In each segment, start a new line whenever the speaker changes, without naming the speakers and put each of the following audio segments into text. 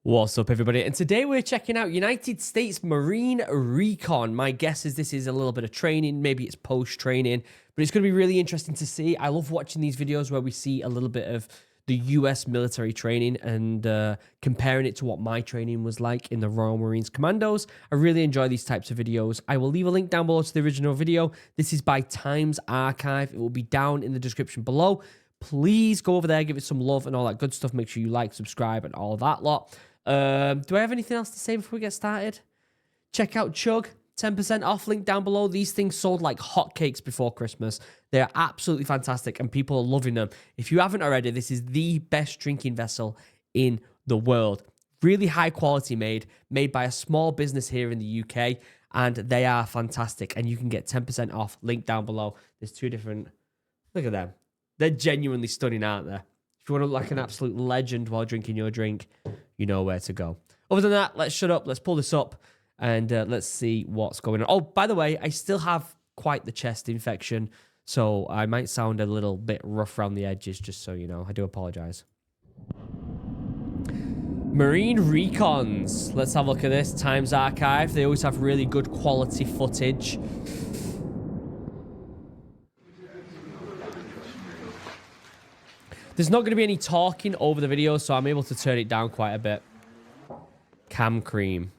What's up, everybody? And today we're checking out United States Marine Recon. My guess is this is a little bit of training, maybe it's post-training, but it's going to be really interesting to see. I love watching these videos where we see a little bit of the US military training and comparing it to what my training was like in the Royal Marines Commandos. I really enjoy these types of videos. I will leave a link down below to the original video. This is by Times Archive. It will be down in the description below. Please go over there, give it some love and all that good stuff. Make sure you like, subscribe, and all that lot. Do I have anything else to say before we get started? Check out Chug, 10% off, link down below. These things sold like hotcakes before Christmas. They're absolutely fantastic and people are loving them. If you haven't already, this is the best drinking vessel in the world. Really high quality made by a small business here in the UK, and they are fantastic. And you can get 10% off, link down below. There's two different, look at them. They're genuinely stunning, aren't they? If you want to look like an absolute legend while drinking your drink, you know where to go. Other than that, let's shut up. Let's pull this up and let's see what's going on. Oh, by the way, I still have quite the chest infection, so I might sound a little bit rough around the edges, just so you know. I do apologize. Marine Recons. Let's have a look at this. Times Archive. They always have really good quality footage. There's not going to be any talking over the video, so I'm able to turn it down quite a bit. Cam cream.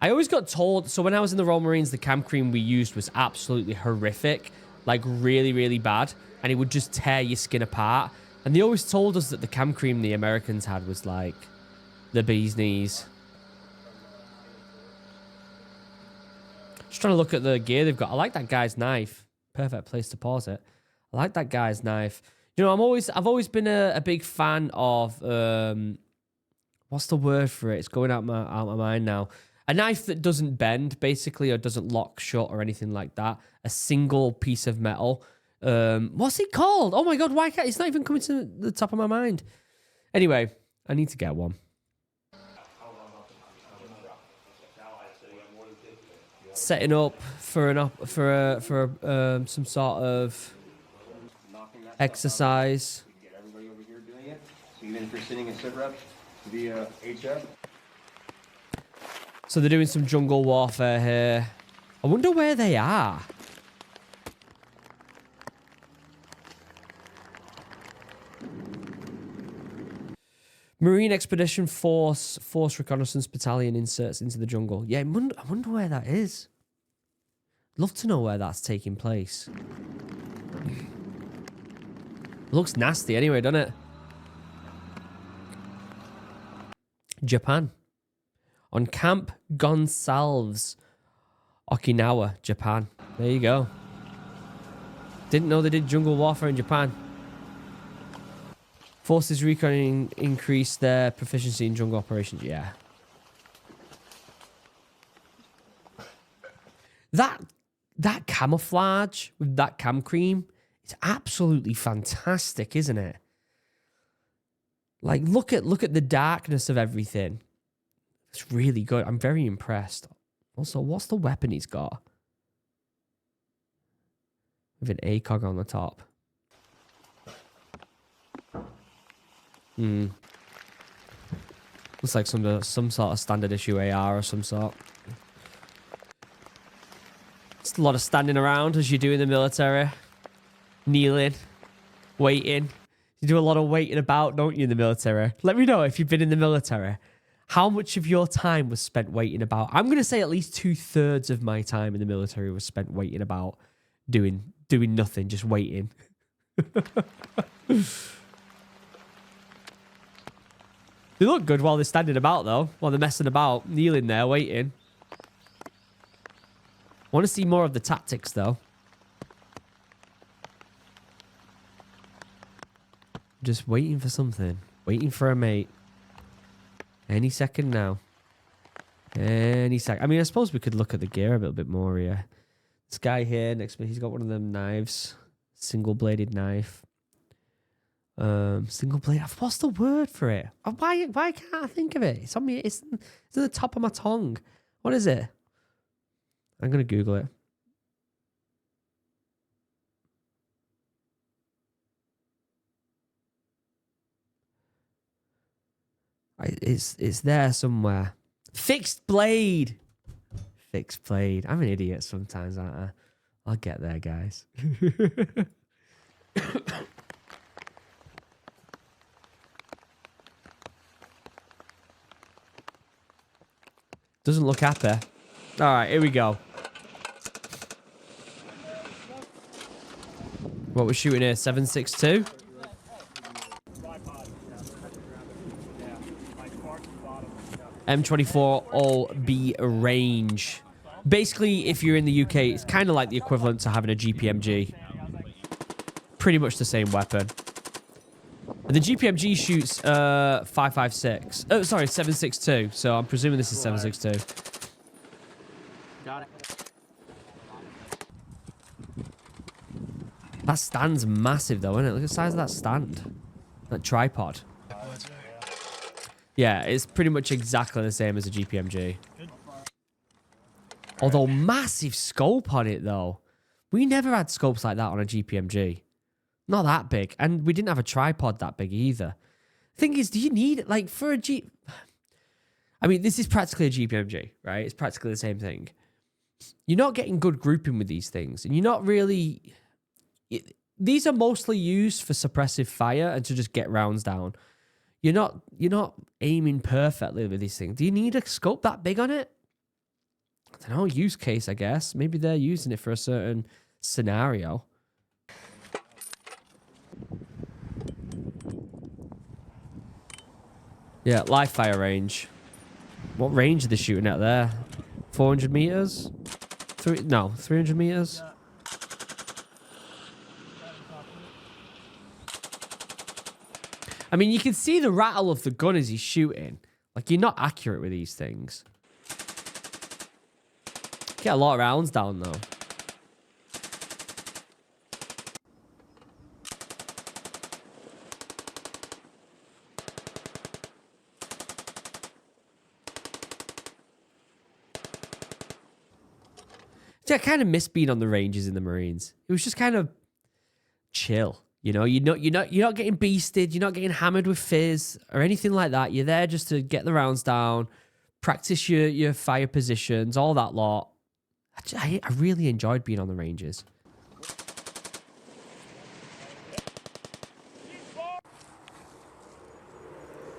I always got told, so when I was in the Royal Marines, the cam cream we used was absolutely horrific. Like really, really bad. And it would just tear your skin apart. And they always told us that the cam cream the Americans had was like the bee's knees. Just trying to look at the gear they've got. I like that guy's knife. Perfect place to pause it. I like that guy's knife. You know, I've always been a big fan of what's the word for it? It's going out my mind now. A knife that doesn't bend, basically, or doesn't lock shut or anything like that. A single piece of metal. What's it called? Oh my god, why can't it's not even coming to the top of my mind. Anyway, I need to get one. Setting up for some sort of exercise.
Get everybody over here doing it. So even if you're sitting in sit rep via HF.
So they're doing some jungle warfare here. I wonder where they are. Marine Expedition Force Reconnaissance Battalion inserts into the jungle. Yeah, I wonder where that is. Love to know where that's taking place. Looks nasty anyway, doesn't it? Japan. On Camp Gonsalves, Okinawa, Japan. There you go. Didn't know they did jungle warfare in Japan. Forces Recon increase their proficiency in jungle operations. Yeah. That camouflage with that cam cream, it's absolutely fantastic, isn't it? Like, look at the darkness of everything. It's really good. I'm very impressed. Also, what's the weapon he's got? With an ACOG on the top. Looks like some sort of standard issue AR or some sort. It's a lot of standing around as you do in the military. Kneeling, waiting. You do a lot of waiting about, don't you, in the military? Let me know if you've been in the military. How much of your time was spent waiting about? I'm going to say at least 2/3 of my time in the military was spent waiting about, doing nothing, just waiting. They look good while they're standing about, though. While they're messing about, kneeling there, waiting. I want to see more of the tactics, though. Just waiting for something. Waiting for a mate. Any second now. Any second. I mean, I suppose we could look at the gear a little bit more here. This guy here next to me, he's got one of them knives. Single-bladed knife. Single blade. What's the word for it? Why can't I think of it? It's on me. It's at the top of my tongue. What is it? I'm going to Google it. It's there somewhere. Fixed blade. Fixed blade. I'm an idiot sometimes, aren't I? I'll get there, guys. Doesn't look happy. All right, here we go. What we're shooting here? 7.62. M24 OB range. Basically, if you're in the UK, it's kind of like the equivalent to having a GPMG. Pretty much the same weapon. The GPMG shoots 5.56. Oh, sorry, 7.62. So I'm presuming this is 7.62.
Got it.
That stand's massive, though, isn't it? Look at the size of that stand. That tripod. Yeah, it's pretty much exactly the same as a GPMG. Although massive scope on it, though. We never had scopes like that on a GPMG. Not that big. And we didn't have a tripod that big either. Thing is, do you need, like, for a G... I mean, this is practically a GPMG, right? It's practically the same thing. You're not getting good grouping with these things. And you're not really... These are mostly used for suppressive fire and to just get rounds down. You're not aiming perfectly with these things. Do you need a scope that big on it? I don't know, use case, I guess. Maybe they're using it for a certain scenario. Yeah, live fire range. What range are they shooting at there? 400 meters? 300 meters? I mean, you can see the rattle of the gun as he's shooting. Like, you're not accurate with these things. Get a lot of rounds down, though. Yeah, I kind of miss being on the ranges in the Marines. It was just kind of chill. You know, you're not getting beasted, you're not getting hammered with fizz or anything like that. You're there just to get the rounds down, practice your fire positions, all that lot. I really enjoyed being on the ranges.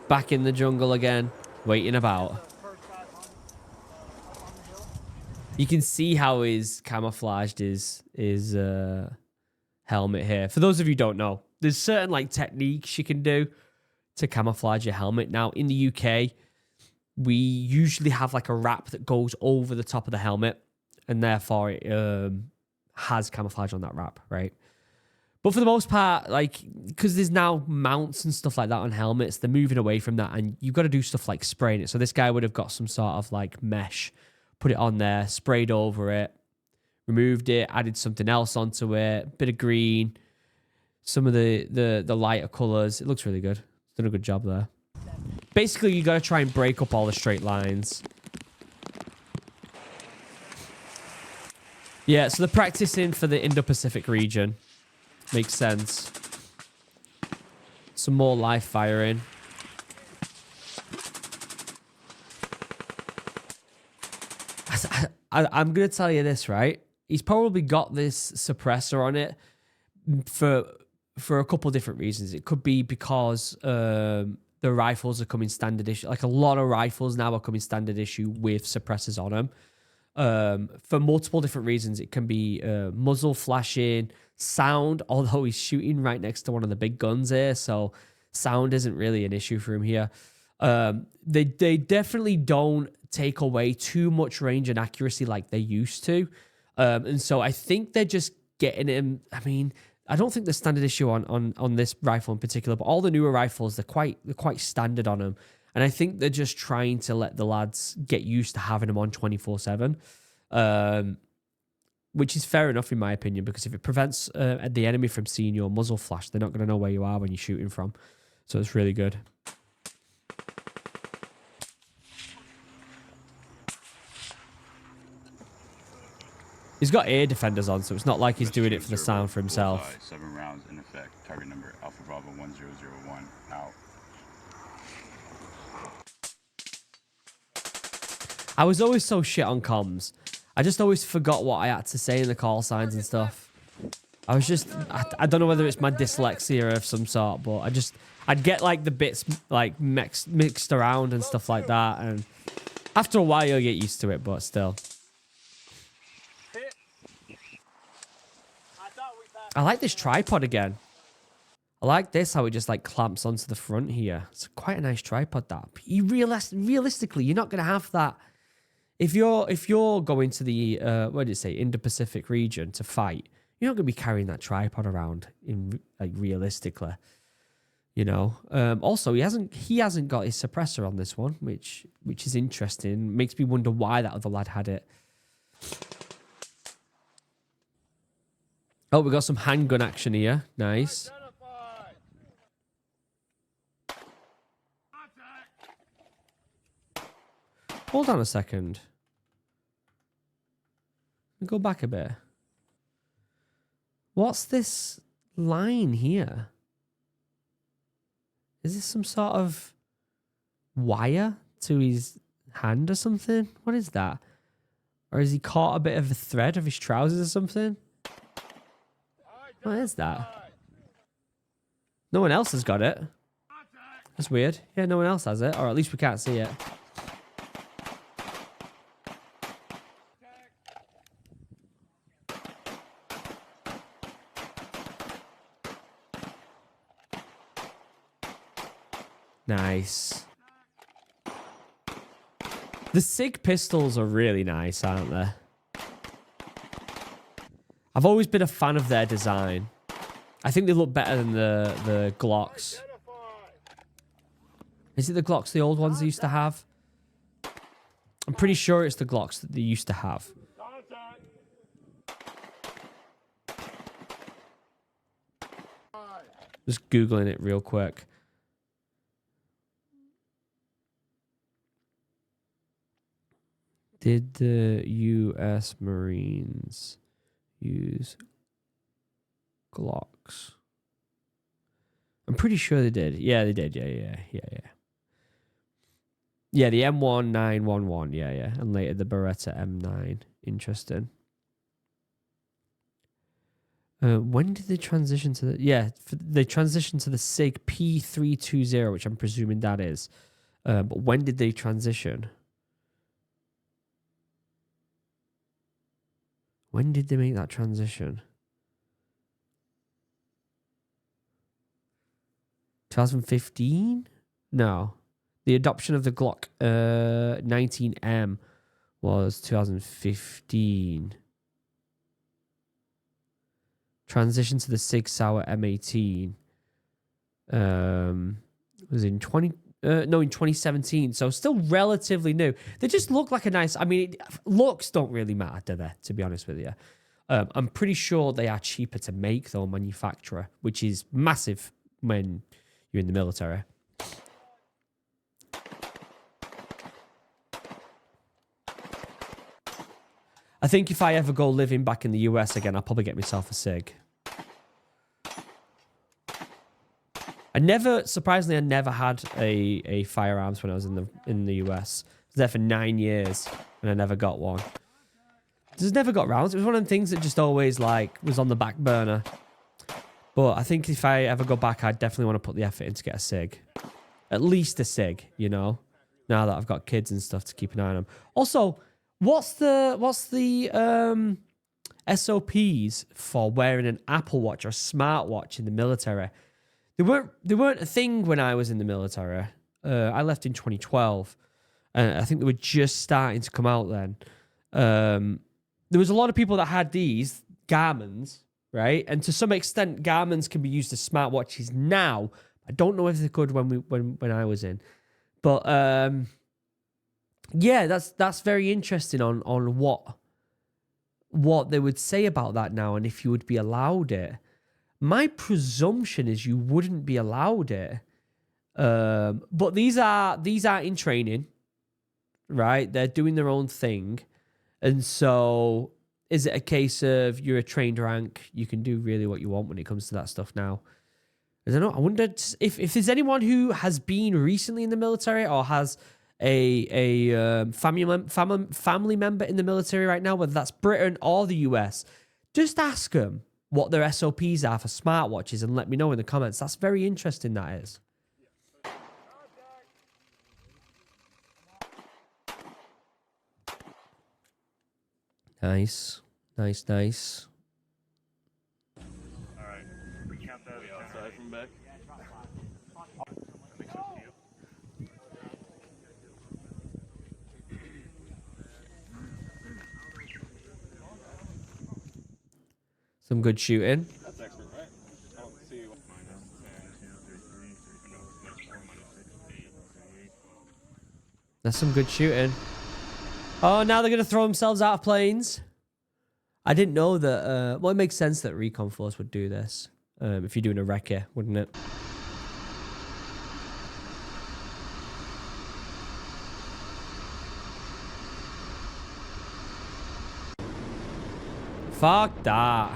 Back in the jungle again, waiting about. You can see how he's camouflaged his helmet here. For those of you who don't know, there's certain like techniques you can do to camouflage your helmet. Now, in the UK, we usually have like a wrap that goes over the top of the helmet, and therefore it has camouflage on that wrap, right? But for the most part, like, because there's now mounts and stuff like that on helmets, they're moving away from that, and you've got to do stuff like spraying it. So this guy would have got some sort of like mesh, put it on there, sprayed over it, removed it, added something else onto it, bit of green, some of the lighter colors. It looks really good. It's done a good job there. Basically, you got to try and break up all the straight lines. Yeah, so the practicing for the Indo-Pacific region makes sense. Some more live firing. I'm going to tell you this, right? He's probably got this suppressor on it for a couple different reasons. It could be because the rifles are coming standard issue. Like a lot of rifles now are coming standard issue with suppressors on them. For multiple different reasons. It can be muzzle flashing, sound, although he's shooting right next to one of the big guns here, so sound isn't really an issue for him here. They definitely don't take away too much range and accuracy like they used to. And so I think they're just getting him. I mean, I don't think the standard issue on this rifle in particular, but all the newer rifles, they're quite standard on them. And I think they're just trying to let the lads get used to having them on 24/7, which is fair enough in my opinion, because if it prevents the enemy from seeing your muzzle flash, they're not going to know where you are when you're shooting from. So it's really good. He's got ear defenders on, so it's not like he's doing it for the sound for himself.
7 rounds in effect. Target number Alpha Bravo 1001 out.
I was always so shit on comms. I just always forgot what I had to say in the call signs and stuff. I was just, I don't know whether it's my dyslexia of some sort, but I'd get like the bits like mixed around and stuff like that. And after a while, you'll get used to it, but still. I like this tripod again. I like this, how it just like clamps onto the front here. It's quite a nice tripod, that. Realistically, you're not going to have that. If you're going to the, what did it say, Indo-Pacific region to fight, you're not going to be carrying that tripod around in like realistically. You know. Also, he hasn't got his suppressor on this one, which is interesting. Makes me wonder why that other lad had it. Oh, we got some handgun action here. Nice. Hold on a second. Go back a bit. What's this line here? Is this some sort of wire to his hand or something? What is that? Or has he caught a bit of a thread of his trousers or something? What is that? No one else has got it. That's weird. Yeah, no one else has it. Or at least we can't see it. Nice. The SIG pistols are really nice, aren't they? I've always been a fan of their design. I think they look better than the Glocks. Is it the Glocks, the old ones they used to have? I'm pretty sure it's the Glocks that they used to have. Just Googling it real quick. Did the U.S. Marines use Glocks? I'm pretty sure they did. Yeah, they did. Yeah. Yeah, the M1911. Yeah. And later the Beretta M9. Interesting. When did they transition to the... Yeah, they transitioned to the SIG P320, which I'm presuming that is. But when did they transition? When did they make that transition? 2015? No. The adoption of the Glock 19M was 2015. Transition to the Sig Sauer M18 was in 2017. So still relatively new. They just look like a nice... I mean, looks don't really matter, do they? To be honest with you. I'm pretty sure they are cheaper to make, though, manufacturer, which is massive when you're in the military. I think if I ever go living back in the US again, I'll probably get myself a SIG. Surprisingly, I never had a firearms when I was in the US. I was there for 9 years and I never got one. Just never got round. It was one of the things that just always was on the back burner. But I think if I ever go back, I'd definitely want to put the effort in to get a SIG. At least a SIG, you know. Now that I've got kids and stuff to keep an eye on them. Also, what's the SOPs for wearing an Apple Watch or a smartwatch in the military? They weren't a thing when I was in the military. I left in 2012. I think they were just starting to come out then. There was a lot of people that had these Garmin's, right? And to some extent, Garmin's can be used as smartwatches now. I don't know if they could when I was in. But yeah, that's very interesting on what they would say about that now and if you would be allowed it. My presumption is you wouldn't be allowed it. But these are in training, right? They're doing their own thing. And so is it a case of you're a trained rank, you can do really what you want when it comes to that stuff now? I don't know. I wonder if there's anyone who has been recently in the military or has family member in the military right now, whether that's Britain or the US, just ask them what their SOPs are for smartwatches and let me know in the comments. That's very interesting, that is. Nice. Nice, nice.
All right. Recount that outside from back. That makes sense to you.
Some good shooting.
That's excellent, right? I'll see you.
That's some good shooting. Oh, now they're going to throw themselves out of planes. I didn't know that... well, it makes sense that Recon Force would do this. If you're doing a recce, wouldn't it? Fuck that.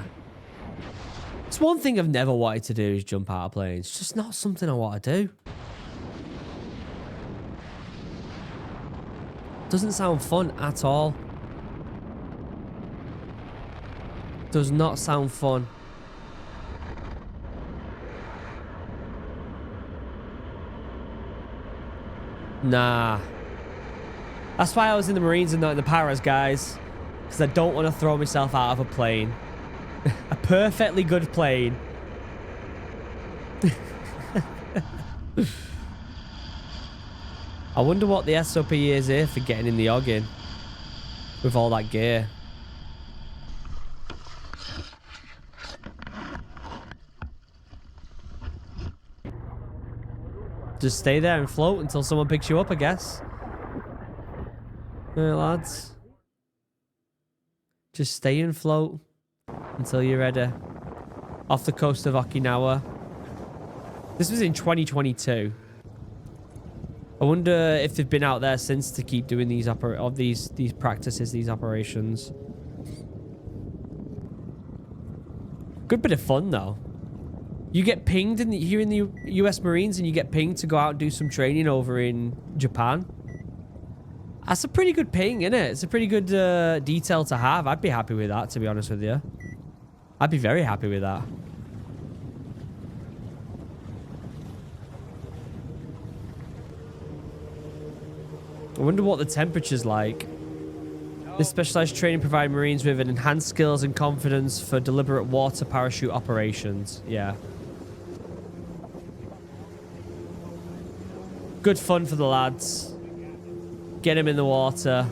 It's one thing I've never wanted to do is jump out of planes. It's just not something I want to do. Doesn't sound fun at all. Does not sound fun. Nah. That's why I was in the Marines and not in the Paras, guys. Because I don't want to throw myself out of a plane. A perfectly good plane. I wonder what the SOP is here for getting in the Oggin with all that gear. Just stay there and float until someone picks you up, I guess. Alright, lads. Just stay and float until you're ready. Off the coast of Okinawa. This was in 2022. I wonder if they've been out there since to keep doing these these practices, these operations. Good bit of fun though. You get pinged here in the US Marines and you get pinged to go out and do some training over in Japan. That's a pretty good ping, isn't it? It's a pretty good detail to have. I'd be happy with that, to be honest with you. I'd be very happy with that. I wonder what the temperature's like. This specialized training provides Marines with an enhanced skills and confidence for deliberate water parachute operations. Yeah. Good fun for the lads. Get him in the water.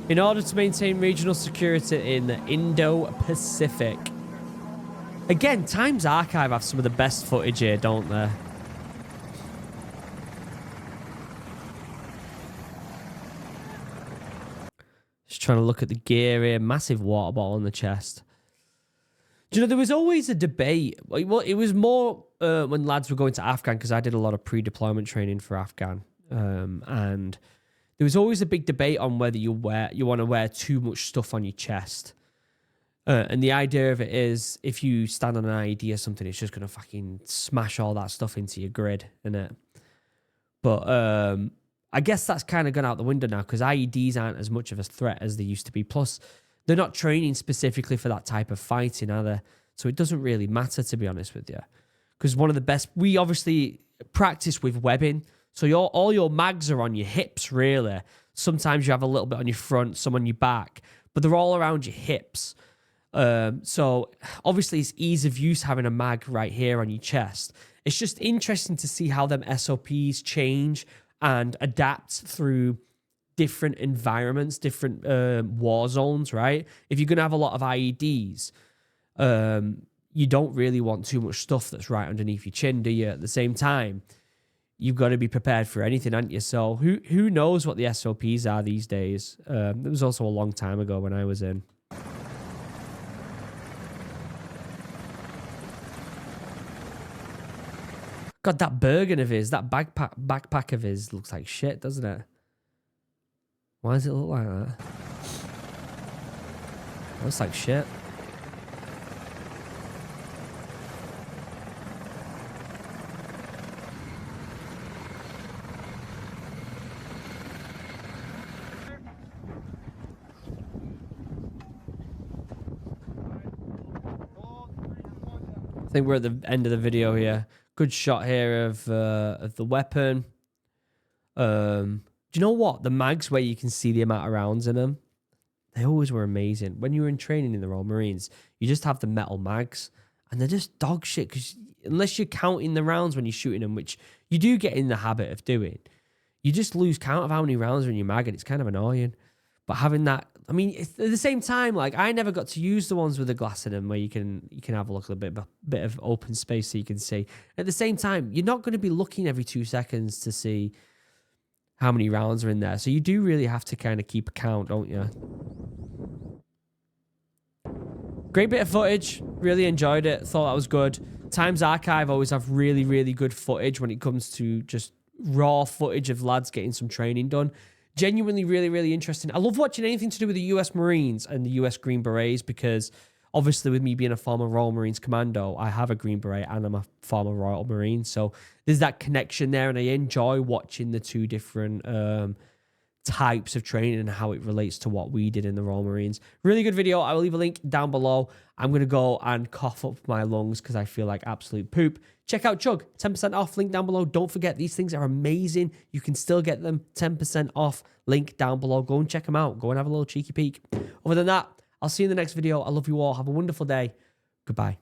In order to maintain regional security in the Indo-Pacific. Again, Times Archive have some of the best footage here, don't they? Just trying to look at the gear here. Massive water bottle on the chest. Do you know, there was always a debate. Well, it was more when lads were going to Afghan, because I did a lot of pre-deployment training for Afghan. And there was always a big debate on whether you want to wear too much stuff on your chest. And the idea of it is, if you stand on an IED or something, it's just going to fucking smash all that stuff into your grid, innit? But I guess that's kind of gone out the window now, because IEDs aren't as much of a threat as they used to be. Plus, they're not training specifically for that type of fighting, are they? So it doesn't really matter, to be honest with you. Because one of the best... We obviously practice with webbing. So all your mags are on your hips, really. Sometimes you have a little bit on your front, some on your back. But they're all around your hips. So obviously it's ease of use having a mag right here on your chest. It's just interesting to see how them SOPs change and adapt through different environments, different war zones, right? If you're going to have a lot of IEDs, you don't really want too much stuff that's right underneath your chin, do you? At the same time, you've got to be prepared for anything, haven't you? So who knows what the SOPs are these days? It was also a long time ago when I was in. God, that Bergen of his, that backpack of his looks like shit, doesn't it? Why does it look like that? It looks like shit. think we're at the end of the video here. Good shot here of the weapon. Do you know what? The mags where you can see the amount of rounds in them, they always were amazing. When you were in training in the Royal Marines, you just have the metal mags, and they're just dog shit because unless you're counting the rounds when you're shooting them, which you do get in the habit of doing, you just lose count of how many rounds are in your mag, and it's kind of annoying. But having that, I mean, it's, at the same time, like I never got to use the ones with the glass in them where you can have a look at a bit of open space so you can see. At the same time, you're not going to be looking every 2 seconds to see how many rounds are in there. So you do really have to kind of keep a count, don't you? Great bit of footage. Really enjoyed it. Thought that was good. Times Archive always have really, really good footage when it comes to just raw footage of lads getting some training done. Genuinely really, really interesting. I love watching anything to do with the US Marines and the US Green Berets because obviously with me being a former Royal Marines Commando, I have a Green Beret and I'm a former Royal Marine. So there's that connection there, and I enjoy watching the two different types of training and how it relates to what we did in the Royal Marines. Really good video. I will leave a link down below. I'm going to go and cough up my lungs because I feel like absolute poop. Check out Chug, 10% off, link down below. Don't forget, these things are amazing. You can still get them 10% off, link down below. Go and check them out. Go and have a little cheeky peek. Other than that, I'll see you in the next video. I love you all. Have a wonderful day. Goodbye.